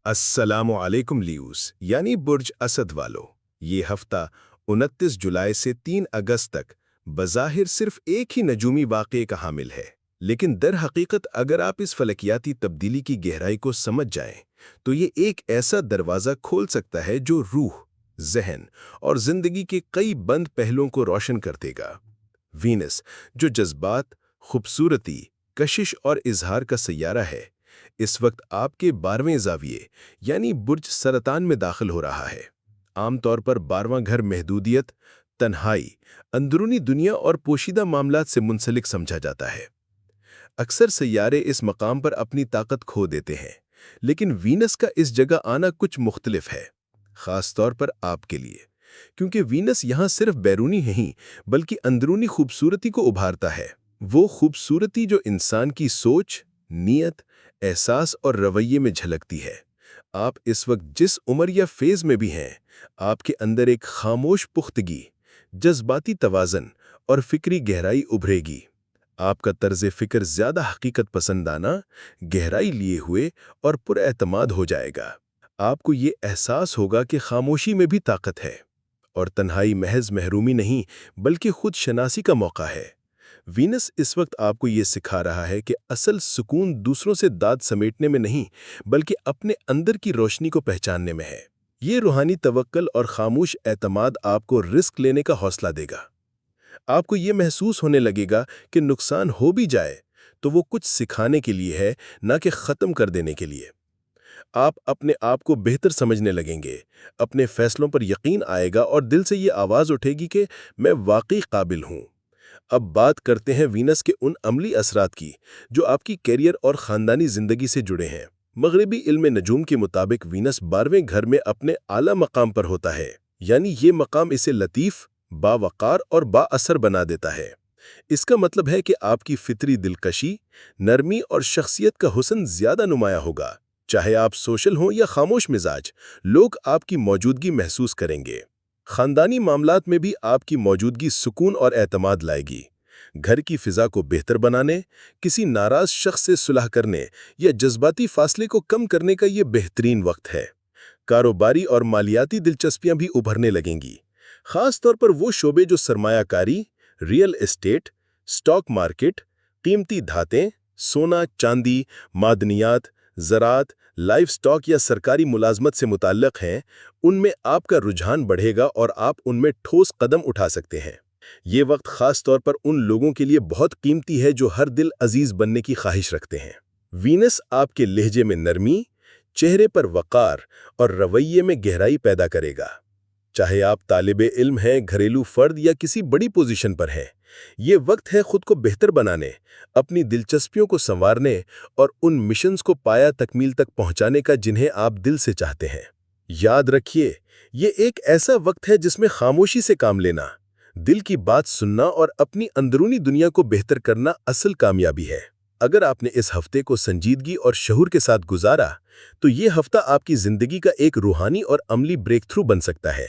السلام علیکم لیوس یعنی برج اسد والو. یہ ہفتہ 29 جولائی سے 3 اگست تک بظاہر صرف ایک ہی نجومی واقعے کا حامل ہے، لیکن در حقیقت اگر آپ اس فلکیاتی تبدیلی کی گہرائی کو سمجھ جائیں تو یہ ایک ایسا دروازہ کھول سکتا ہے جو روح، ذہن اور زندگی کے کئی بند پہلوؤں کو روشن کر دے گا. وینس، جو جذبات، خوبصورتی، کشش اور اظہار کا سیارہ ہے، اس وقت آپ کے 12ویں زاویے یعنی برج سرطان میں داخل ہو رہا ہے. عام طور پر 12واں گھر محدودیت، تنہائی، اندرونی دنیا اور پوشیدہ معاملات سے منسلک سمجھا جاتا ہے. اکثر سیارے اس مقام پر اپنی طاقت کھو دیتے ہیں، لیکن وینس کا اس جگہ آنا کچھ مختلف ہے، خاص طور پر آپ کے لیے، کیونکہ وینس یہاں صرف بیرونی نہیں بلکہ اندرونی خوبصورتی کو ابھارتا ہے. وہ خوبصورتی جو انسان کی سوچ، نیت، احساس اور رویے میں جھلکتی ہے. آپ اس وقت جس عمر یا فیز میں بھی ہیں، آپ کے اندر ایک خاموش پختگی، جذباتی توازن اور فکری گہرائی ابھرے گی. آپ کا طرز فکر زیادہ حقیقت پسندانہ، گہرائی لیے ہوئے اور پر اعتماد ہو جائے گا. آپ کو یہ احساس ہوگا کہ خاموشی میں بھی طاقت ہے، اور تنہائی محض محرومی نہیں بلکہ خود شناسی کا موقع ہے. وینس اس وقت آپ کو یہ سکھا رہا ہے کہ اصل سکون دوسروں سے داد سمیٹنے میں نہیں بلکہ اپنے اندر کی روشنی کو پہچاننے میں ہے. یہ روحانی توکل اور خاموش اعتماد آپ کو رسک لینے کا حوصلہ دے گا. آپ کو یہ محسوس ہونے لگے گا کہ نقصان ہو بھی جائے تو وہ کچھ سکھانے کے لیے ہے، نہ کہ ختم کر دینے کے لیے. آپ اپنے آپ کو بہتر سمجھنے لگیں گے، اپنے فیصلوں پر یقین آئے گا اور دل سے یہ آواز اٹھے گی کہ میں واقعی قابل ہوں. اب بات کرتے ہیں وینس کے ان عملی اثرات کی جو آپ کی کیریئر اور خاندانی زندگی سے جڑے ہیں. مغربی علم نجوم کے مطابق وینس 12ویں گھر میں اپنے اعلیٰ مقام پر ہوتا ہے، یعنی یہ مقام اسے لطیف، باوقار اور با اثر بنا دیتا ہے. اس کا مطلب ہے کہ آپ کی فطری دلکشی، نرمی اور شخصیت کا حسن زیادہ نمایاں ہوگا. چاہے آپ سوشل ہوں یا خاموش مزاج، لوگ آپ کی موجودگی محسوس کریں گے. خاندانی معاملات میں بھی آپ کی موجودگی سکون اور اعتماد لائے گی. گھر کی فضا کو بہتر بنانے، کسی ناراض شخص سے صلح کرنے یا جذباتی فاصلے کو کم کرنے کا یہ بہترین وقت ہے. کاروباری اور مالیاتی دلچسپیاں بھی ابھرنے لگیں گی، خاص طور پر وہ شعبے جو سرمایہ کاری، ریئل اسٹیٹ، سٹاک مارکیٹ، قیمتی دھاتیں، سونا چاندی، معدنیات، زراعت، لائف سٹاک یا سرکاری ملازمت سے متعلق ہیں. ان میں آپ کا رجحان بڑھے گا اور آپ ان میں ٹھوس قدم اٹھا سکتے ہیں. یہ وقت خاص طور پر ان لوگوں کے لیے بہت قیمتی ہے جو ہر دل عزیز بننے کی خواہش رکھتے ہیں. وینس آپ کے لہجے میں نرمی، چہرے پر وقار اور رویے میں گہرائی پیدا کرے گا. چاہے آپ طالب علم ہیں، گھریلو فرد یا کسی بڑی پوزیشن پر ہیں، یہ وقت ہے خود کو بہتر بنانے، اپنی دلچسپیوں کو سنوارنے اور ان مشنز کو پایا تکمیل تک پہنچانے کا جنہیں آپ دل سے چاہتے ہیں. یاد رکھیے، یہ ایک ایسا وقت ہے جس میں خاموشی سے کام لینا، دل کی بات سننا اور اپنی اندرونی دنیا کو بہتر کرنا اصل کامیابی ہے. اگر آپ نے اس ہفتے کو سنجیدگی اور شعور کے ساتھ گزارا تو یہ ہفتہ آپ کی زندگی کا ایک روحانی اور عملی بریک تھرو بن سکتا ہے.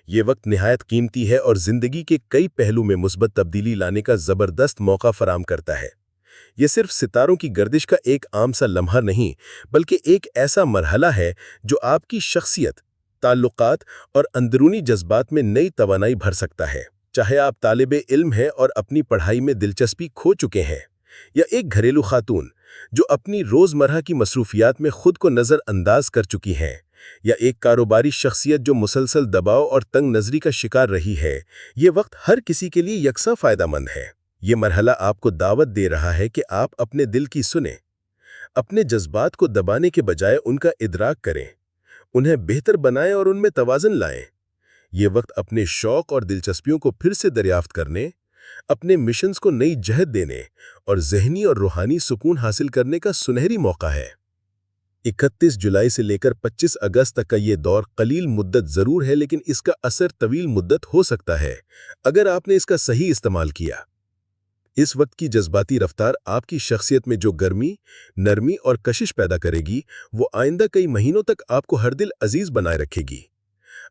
یہ وقت نہایت قیمتی ہے اور زندگی کے کئی پہلو میں مثبت تبدیلی لانے کا زبردست موقع فراہم کرتا ہے. یہ صرف ستاروں کی گردش کا ایک عام سا لمحہ نہیں بلکہ ایک ایسا مرحلہ ہے جو آپ کی شخصیت، تعلقات اور اندرونی جذبات میں نئی توانائی بھر سکتا ہے. چاہے آپ طالب علم ہیں اور اپنی پڑھائی میں دلچسپی کھو چکے ہیں، یا ایک گھریلو خاتون جو اپنی روزمرہ کی مصروفیات میں خود کو نظر انداز کر چکی ہیں، یا ایک کاروباری شخصیت جو مسلسل دباؤ اور تنگ نظری کا شکار رہی ہے، یہ وقت ہر کسی کے لیے یکساں فائدہ مند ہے. یہ مرحلہ آپ کو دعوت دے رہا ہے کہ آپ اپنے دل کی سنیں، اپنے جذبات کو دبانے کے بجائے ان کا ادراک کریں، انہیں بہتر بنائیں اور ان میں توازن لائیں. یہ وقت اپنے شوق اور دلچسپیوں کو پھر سے دریافت کرنے، اپنے مشنز کو نئی جہت دینے اور ذہنی اور روحانی سکون حاصل کرنے کا سنہری موقع ہے. 31 جولائی سے لے کر 25 اگست تک کا یہ دور قلیل مدت ضرور ہے، لیکن اس کا اثر طویل مدت ہو سکتا ہے اگر آپ نے اس کا صحیح استعمال کیا. اس وقت کی جذباتی رفتار آپ کی شخصیت میں جو گرمی، نرمی اور کشش پیدا کرے گی، وہ آئندہ کئی مہینوں تک آپ کو ہر دل عزیز بنائے رکھے گی.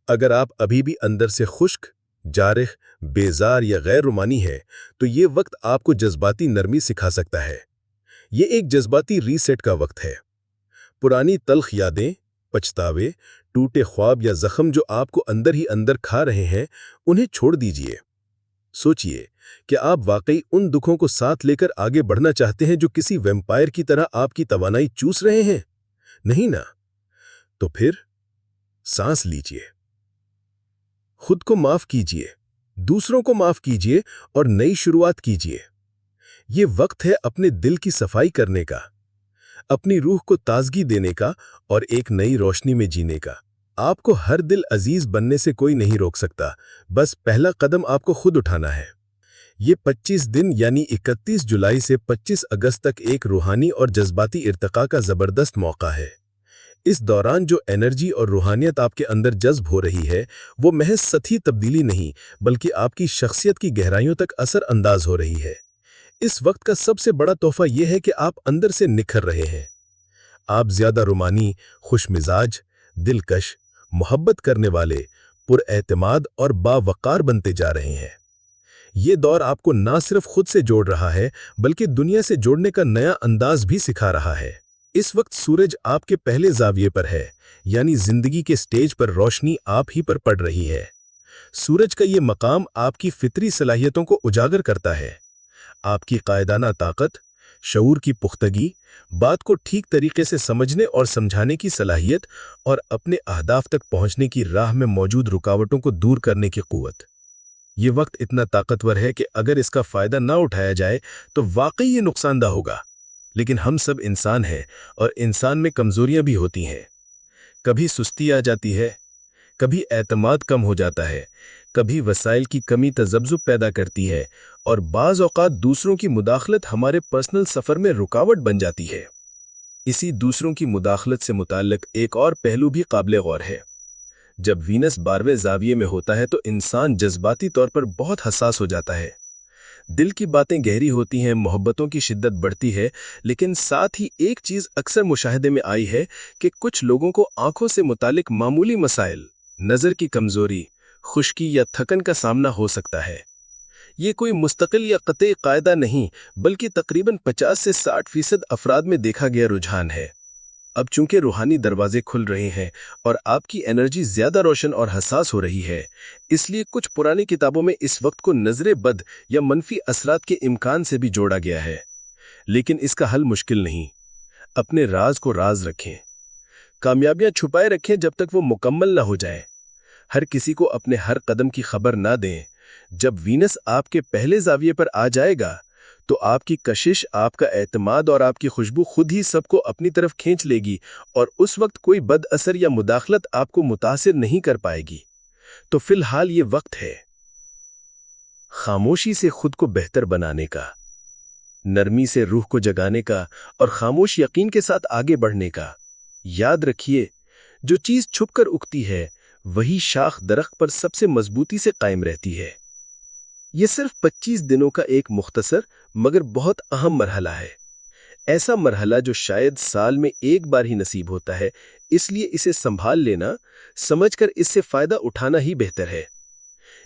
اگر آپ ابھی بھی اندر سے خشک، جارح، بیزار یا غیر رومانی ہے تو یہ وقت آپ کو جذباتی نرمی سکھا سکتا ہے. یہ ایک جذباتی ری سیٹ کا وقت ہے. پرانی تلخ یادیں، پچھتاوے، ٹوٹے خواب یا زخم جو آپ کو اندر ہی اندر کھا رہے ہیں، انہیں چھوڑ دیجئے۔ سوچئے کہ آپ واقعی ان دکھوں کو ساتھ لے کر آگے بڑھنا چاہتے ہیں جو کسی ویمپائر کی طرح آپ کی توانائی چوس رہے ہیں؟ نہیں نا؟ تو پھر سانس لیجئے، خود کو معاف کیجئے، دوسروں کو معاف کیجئے اور نئی شروعات کیجئے۔ یہ وقت ہے اپنے دل کی صفائی کرنے کا، اپنی روح کو تازگی دینے کا اور ایک نئی روشنی میں جینے کا۔ آپ کو ہر دل عزیز بننے سے کوئی نہیں روک سکتا، بس پہلا قدم آپ کو خود اٹھانا ہے۔ یہ 25 دن یعنی 31 جولائی سے 25 اگست تک ایک روحانی اور جذباتی ارتقاء کا زبردست موقع ہے۔ اس دوران جو انرجی اور روحانیت آپ کے اندر جذب ہو رہی ہے، وہ محض سطحی تبدیلی نہیں بلکہ آپ کی شخصیت کی گہرائیوں تک اثر انداز ہو رہی ہے۔ اس وقت کا سب سے بڑا تحفہ یہ ہے کہ آپ اندر سے نکھر رہے ہیں۔ آپ زیادہ رومانی، خوش مزاج، دلکش، محبت کرنے والے، پر اعتماد اور باوقار بنتے جا رہے ہیں۔ یہ دور آپ کو نہ صرف خود سے جوڑ رہا ہے بلکہ دنیا سے جوڑنے کا نیا انداز بھی سکھا رہا ہے۔ اس وقت سورج آپ کے پہلے زاویے پر ہے، یعنی زندگی کے سٹیج پر روشنی آپ ہی پر پڑ رہی ہے۔ سورج کا یہ مقام آپ کی فطری صلاحیتوں کو اجاگر کرتا ہے۔ آپ کی قائدانہ طاقت، شعور کی پختگی، بات کو ٹھیک طریقے سے سمجھنے اور سمجھانے کی صلاحیت اور اپنے اہداف تک پہنچنے کی راہ میں موجود رکاوٹوں کو دور کرنے کی قوت۔ یہ وقت اتنا طاقتور ہے کہ اگر اس کا فائدہ نہ اٹھایا جائے تو واقعی یہ نقصان دہ ہوگا۔ لیکن ہم سب انسان ہیں اور انسان میں کمزوریاں بھی ہوتی ہیں۔ کبھی سستی آ جاتی ہے، کبھی اعتماد کم ہو جاتا ہے، کبھی وسائل کی کمی تذبذب پیدا کرتی ہے اور بعض اوقات دوسروں کی مداخلت ہمارے پرسنل سفر میں رکاوٹ بن جاتی ہے۔ اسی دوسروں کی مداخلت سے متعلق ایک اور پہلو بھی قابل غور ہے۔ جب وینس 12ویں زاویے میں ہوتا ہے تو انسان جذباتی طور پر بہت حساس ہو جاتا ہے۔ دل کی باتیں گہری ہوتی ہیں، محبتوں کی شدت بڑھتی ہے، لیکن ساتھ ہی ایک چیز اکثر مشاہدے میں آئی ہے کہ کچھ لوگوں کو آنکھوں سے متعلق معمولی مسائل، نظر کی کمزوری، خشکی یا تھکن کا سامنا ہو سکتا ہے۔ یہ کوئی مستقل یا قطعی قاعدہ نہیں بلکہ تقریباً 50 سے 60% افراد میں دیکھا گیا رجحان ہے۔ اب چونکہ روحانی دروازے کھل رہے ہیں اور آپ کی انرجی زیادہ روشن اور حساس ہو رہی ہے، اس لیے کچھ پرانی کتابوں میں اس وقت کو نظر بد یا منفی اثرات کے امکان سے بھی جوڑا گیا ہے۔ لیکن اس کا حل مشکل نہیں۔ اپنے راز کو راز رکھیں، کامیابیاں چھپائے رکھیں جب تک وہ مکمل نہ ہو جائیں۔ ہر کسی کو اپنے ہر قدم کی خبر نہ دیں۔ جب وینس آپ کے پہلے زاویے پر آ جائے گا تو آپ کی کشش، آپ کا اعتماد اور آپ کی خوشبو خود ہی سب کو اپنی طرف کھینچ لے گی اور اس وقت کوئی بد اثر یا مداخلت آپ کو متاثر نہیں کر پائے گی۔ تو فی الحال یہ وقت ہے خاموشی سے خود کو بہتر بنانے کا، نرمی سے روح کو جگانے کا اور خاموش یقین کے ساتھ آگے بڑھنے کا۔ یاد رکھیے، جو چیز چھپ کر اگتی ہے وہی شاخ درخت پر سب سے مضبوطی سے قائم رہتی ہے۔ یہ صرف 25 دنوں کا ایک مختصر مگر بہت اہم مرحلہ ہے، ایسا مرحلہ جو شاید سال میں ایک بار ہی نصیب ہوتا ہے، اس لیے اسے سنبھال لینا، سمجھ کر اس سے فائدہ اٹھانا ہی بہتر ہے۔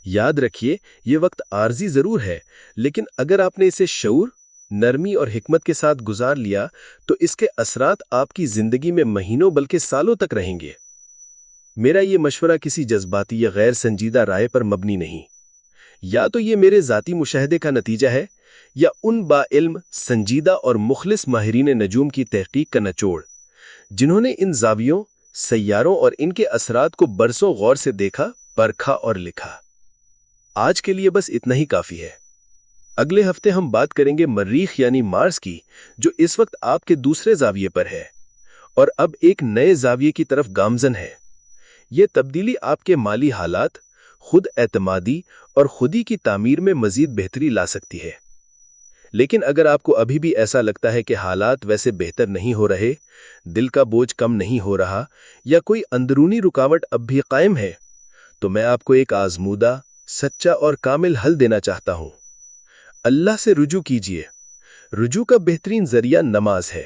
یاد رکھیے، یہ وقت عارضی ضرور ہے، لیکن اگر آپ نے اسے شعور، نرمی اور حکمت کے ساتھ گزار لیا تو اس کے اثرات آپ کی زندگی میں مہینوں بلکہ سالوں تک رہیں گے۔ میرا یہ مشورہ کسی جذباتی یا غیر سنجیدہ رائے پر مبنی نہیں، یا تو یہ میرے ذاتی مشاہدے کا نتیجہ ہے یا ان با علم، سنجیدہ اور مخلص ماہرین نجوم کی تحقیق کا نچوڑ، جنہوں نے ان زاویوں، سیاروں اور ان کے اثرات کو برسوں غور سے دیکھا، پرکھا اور لکھا۔ آج کے لیے بس اتنا ہی کافی ہے۔ اگلے ہفتے ہم بات کریں گے مریخ یعنی مارس کی، جو اس وقت آپ کے دوسرے زاویے پر ہے اور اب ایک نئے زاویے کی طرف گامزن ہے۔ یہ تبدیلی آپ کے مالی حالات، خود اعتمادی اور خودی کی تعمیر میں مزید بہتری لا سکتی ہے۔ لیکن اگر آپ کو ابھی بھی ایسا لگتا ہے کہ حالات ویسے بہتر نہیں ہو رہے، دل کا بوجھ کم نہیں ہو رہا یا کوئی اندرونی رکاوٹ اب بھی قائم ہے، تو میں آپ کو ایک آزمودہ، سچا اور کامل حل دینا چاہتا ہوں۔ اللہ سے رجوع کیجیے۔ رجوع کا بہترین ذریعہ نماز ہے۔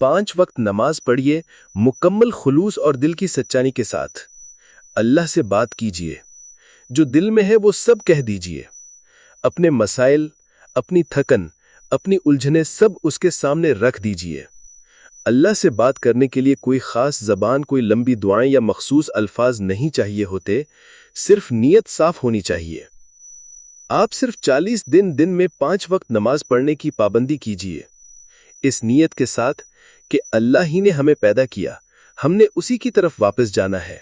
5 وقت نماز پڑھیے، مکمل خلوص اور دل کی سچائی کے ساتھ۔ اللہ سے بات کیجیے، جو دل میں ہے وہ سب کہہ دیجیے۔ اپنے مسائل، اپنی تھکن، اپنی الجھنیں سب اس کے سامنے رکھ دیجیے۔ اللہ سے بات کرنے کے لیے کوئی خاص زبان، کوئی لمبی دعائیں یا مخصوص الفاظ نہیں چاہیے ہوتے، صرف نیت صاف ہونی چاہیے۔ آپ صرف 40 دن میں 5 وقت نماز پڑھنے کی پابندی کیجیے، اس نیت کے ساتھ کہ اللہ ہی نے ہمیں پیدا کیا، ہم نے اسی کی طرف واپس جانا ہے۔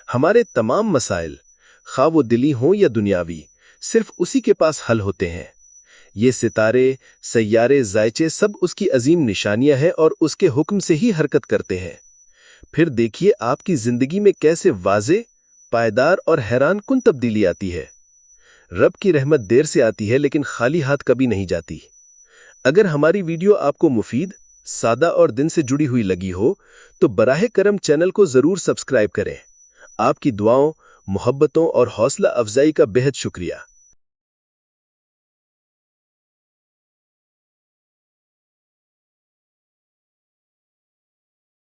ہمارے تمام مسائل، خواہ وہ دلی ہوں یا دنیاوی، صرف اسی کے پاس حل ہوتے ہیں۔ یہ ستارے، سیارے، ذائچے سب اس کی عظیم نشانیاں ہیں اور اس کے حکم سے ہی حرکت کرتے ہیں۔ پھر دیکھیے آپ کی زندگی میں کیسے واضح، پائیدار اور حیران کن تبدیلی آتی ہے۔ رب کی رحمت دیر سے آتی ہے لیکن خالی ہاتھ کبھی نہیں جاتی۔ اگر ہماری ویڈیو آپ کو مفید، سادہ اور دن سے جڑی ہوئی لگی ہو تو براہ کرم چینل کو ضرور سبسکرائب کریں۔ آپ کی دعاؤں، محبتوں اور حوصلہ افزائی کا بہت شکریہ۔